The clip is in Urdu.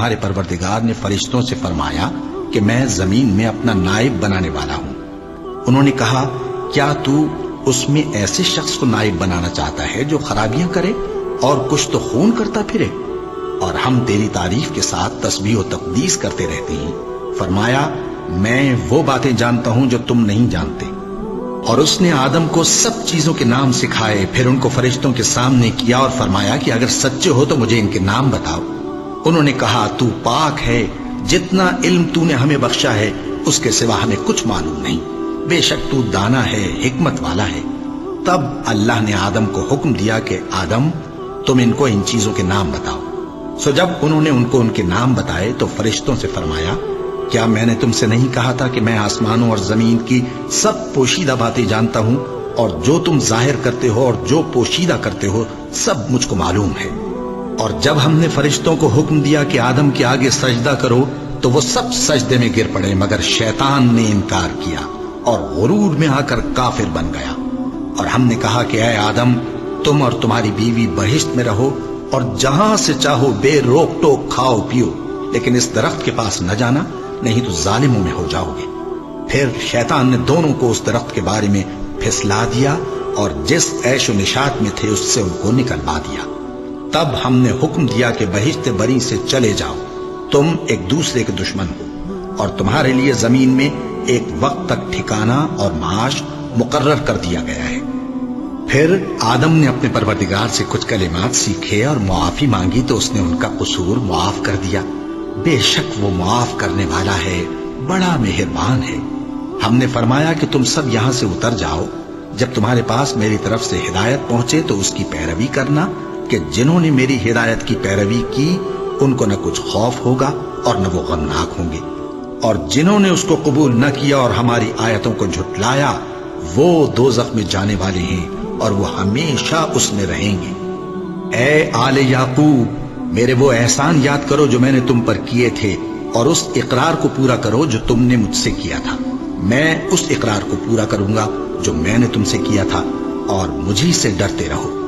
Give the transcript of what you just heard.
تمہارے پروردگار نے فرشتوں سے فرمایا کہ میں زمین میں اپنا نائب بنانے والا ہوں۔ انہوں نے کہا کیا تو اس میں ایسے شخص کو نائب بنانا چاہتا ہے جو خرابیاں کرے اور کچھ تو خون کرتا پھرے؟ اور ہم تیری تعریف کے ساتھ تسبیح و تقدیس کرتے رہتے ہیں۔ فرمایا میں وہ باتیں جانتا ہوں جو تم نہیں جانتے۔ اور اس نے آدم کو سب چیزوں کے نام سکھائے، پھر ان کو فرشتوں کے سامنے کیا اور فرمایا کہ اگر سچے ہو تو مجھے ان کے نام بتاؤ۔ انہوں نے کہا تو پاک ہے، جتنا علم تو نے ہمیں بخشا ہے اس کے سوا ہمیں کچھ معلوم نہیں، بے شک تو دانا ہے، حکمت والا ہے۔ تب اللہ نے آدم کو حکم دیا کہ آدم تم ان کو ان چیزوں کے نام بتاؤ۔ سو جب انہوں نے ان کو ان کے نام بتائے تو فرشتوں سے فرمایا کیا میں نے تم سے نہیں کہا تھا کہ میں آسمانوں اور زمین کی سب پوشیدہ باتیں جانتا ہوں، اور جو تم ظاہر کرتے ہو اور جو پوشیدہ کرتے ہو سب مجھ کو معلوم ہے۔ اور جب ہم نے فرشتوں کو حکم دیا کہ آدم کے آگے سجدہ کرو تو وہ سب سجدے میں گر پڑے مگر شیطان نے انکار کیا اور غرور میں آ کر کافر بن گیا۔ اور ہم نے کہا کہ اے آدم تم اور تمہاری بیوی بہشت میں رہو اور جہاں سے چاہو بے روک ٹوک کھاؤ پیو، لیکن اس درخت کے پاس نہ جانا نہیں تو ظالموں میں ہو جاؤ گے۔ پھر شیطان نے دونوں کو اس درخت کے بارے میں پھسلا دیا اور جس عیش و نشاط میں تھے اس سے ان کو نکلوا دیا۔ تب ہم نے حکم دیا کہ بہشت بری سے چلے جاؤ، تم ایک دوسرے کے دشمن ہو، اور تمہارے لیے زمین میں ایک وقت تک ٹھکانہ اور معاش مقرر کر دیا گیا ہے۔ پھر آدم نے اپنے پروردگار سے کچھ کلمات سیکھے اور معافی مانگی تو اس نے ان کا قصور معاف کر دیا۔ بے شک وہ معاف کرنے والا ہے، بڑا مہربان ہے۔ ہم نے فرمایا کہ تم سب یہاں سے اتر جاؤ، جب تمہارے پاس میری طرف سے ہدایت پہنچے تو اس کی پیروی کرنا کہ جنہوں نے میری ہدایت کی پیروی کی ان کو نہ کچھ خوف ہوگا اور نہ وہ غمناک ہوں گے، اور جنہوں نے اس کو قبول نہ کیا اور ہماری آیتوں کو جھٹلایا وہ دوزخ میں جانے والے ہیں اور وہ ہمیشہ اس میں رہیں گے۔ اے آل یعقوب میرے وہ احسان یاد کرو جو میں نے تم پر کیے تھے، اور اس اقرار کو پورا کرو جو تم نے مجھ سے کیا تھا۔ میں اس اقرار کو پورا کروں گا جو میں نے تم سے کیا تھا، اور مجھی سے ڈرتے رہو۔